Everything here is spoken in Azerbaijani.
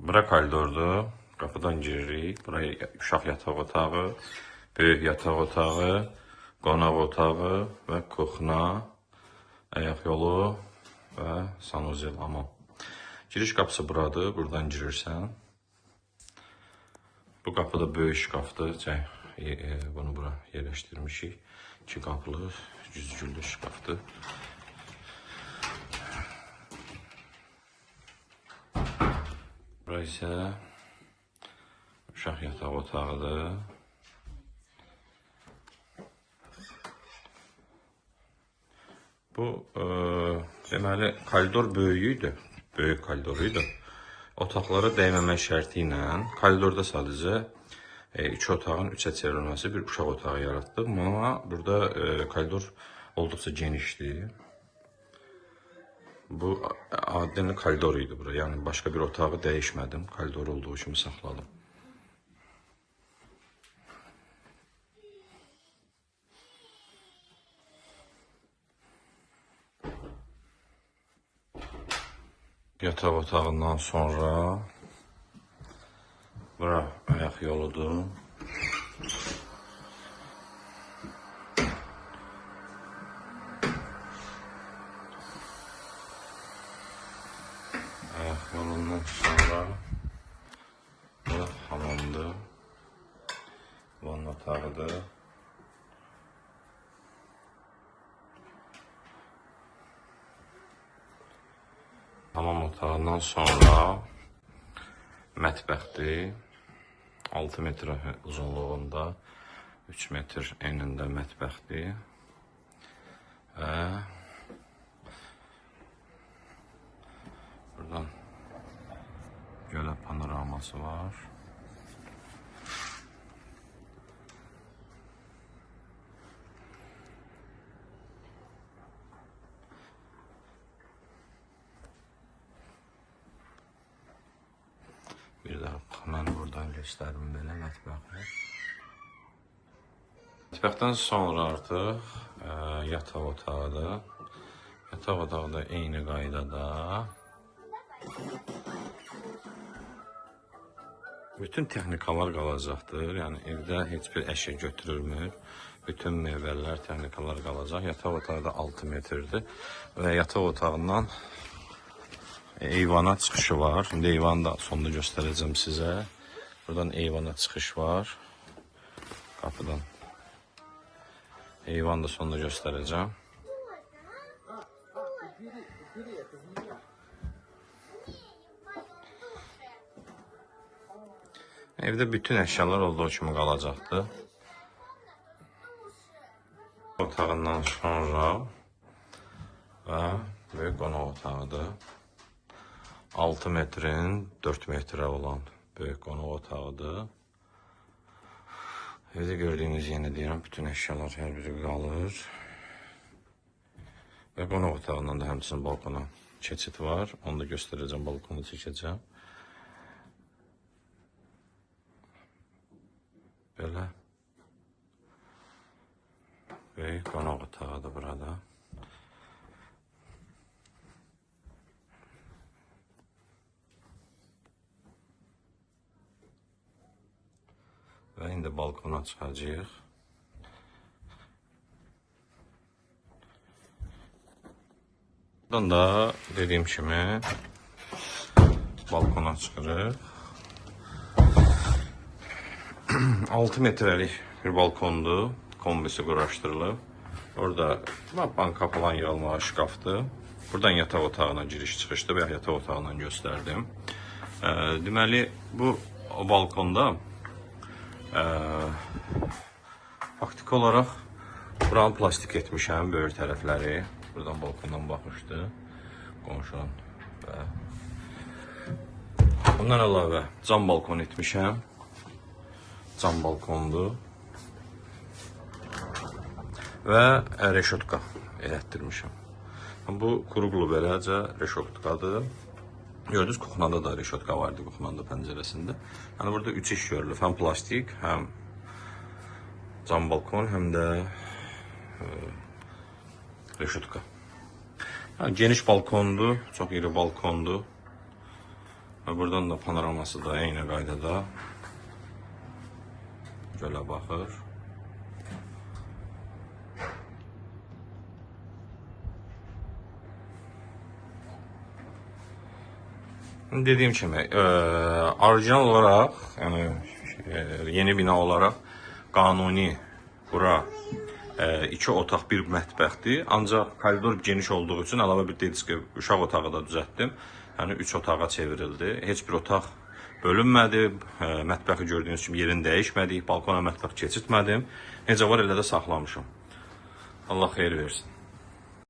Bura koridordur. Qapıdan giririk. Buraya uşaq yataq otağı, böyük yataq otağı, qonaq otağı və kuxna, ayaq yolu və sanuzel hamam. Giriş qapısı buradır. Buradan girirsən. Bu qapı da böyük şkafdır. Bunu bura yerləşdirmişik. 2 qapılı, güzgülü şkafdır. Bura isə uşaq yataq otağıdır. Bu deməli koridor böyüyüydü. Böyük koridoruydu. Otaqlara dəyməmək şərti ilə koridorda sadəcə 2 otağın 3-ə çevrilməsi bir uşaq otağı yaratdıq. Amma burada koridor olduqca genişdir. Bu adlı koridor idi bura. Yəni başqa bir otağı dəyişmədim. Koridor olduğu kimi saxladım. Yataq otağından sonra bura ayaq yoludur. Ayaq yolundan sonra bura hamamdır. Vanna otağıdır. Hamam otağından sonra mətbəxdir. 6 metr uzunluğunda, 3 metr enində mətbəxdir. Və buradan gölə panoraması var. Bir də mən buradan göstərim belə mətbəxi. Mətbəxdən sonra artıq yataq otağıdır. Yataq otağı da eyni qaydada. Bütün texnikalar qalacaqdır. Yəni evdə heç bir əşya götürülmür. Bütün meyvələr, texnikalar qalacaq. Yataq otağı da 6 metrdir. Və yataq otağından eyvana çıxışı var. İndi eyvanı da sonunda göstərəcəm sizə. Buradan eyvana çıxış var. Qapıdan. Eyvanı da sonunda göstərəcəm. Evdə bütün əşyalar olduğu kimi qalacaqdır. Otağından sonra və böyük qonaq otağıdır. 6 metrin 4 metrə olan böyük qonaq otağıdır. Evdə gördüyünüz yenə deyirəm, bütün əşyalar hər biri qalır. Və qonaq otağından da həmçinin balkona keçid var. Onu da göstərəcəm, balkonu çəkəcəm. Belə böyük qonaq otağıdır burada. Və indi balkona çıxacağıq. Buradan da dediyim kimi balkona çıxırıq. 6 metrəlik bir balkondur. Kombisi quraşdırılıb. Orada banka falan yığılmağa şkafdır. Buradan yataq otağına giriş-çıxışdır. Və yataq otağından göstərdim. Deməli, bu balkonda faktiki olaraq buranı plastik etmişəm, böyük tərəfləri. Buradan balkondan baxışdı qonşunun. Bundan əlavə cam balkon etmişəm. Cam balkondur. Və reşotka elətdirmişəm. Bu kuruqlu beləcə reşotkadır. Gördünüz, kuxnada da reşotka vardı, kuxnada pəncərəsində. Yəni burada 3 iş görülür. Həm plastik, həm cam balkon, həm də reşotka. Yəni geniş balkondur, çox iri balkondur. Və buradan da panoraması da eyni qaydada gölə baxır. Dediyim kimi, orijinal olaraq, yəni yeni bina olaraq qanuni bura 2 otaq, 1 mətbəxdir. Ancaq koridor geniş olduğu üçün əlavə bir dediski uşaq otağı da düzəltdim. Yəni 3 otağa çevrildi. Heç bir otaq bölünmədi. Mətbəxi gördüyünüz kimi yerini dəyişmədik. Balkona mətbəx keçirtmədim. Necə var elə də saxlamışam. Allah xeyir versin.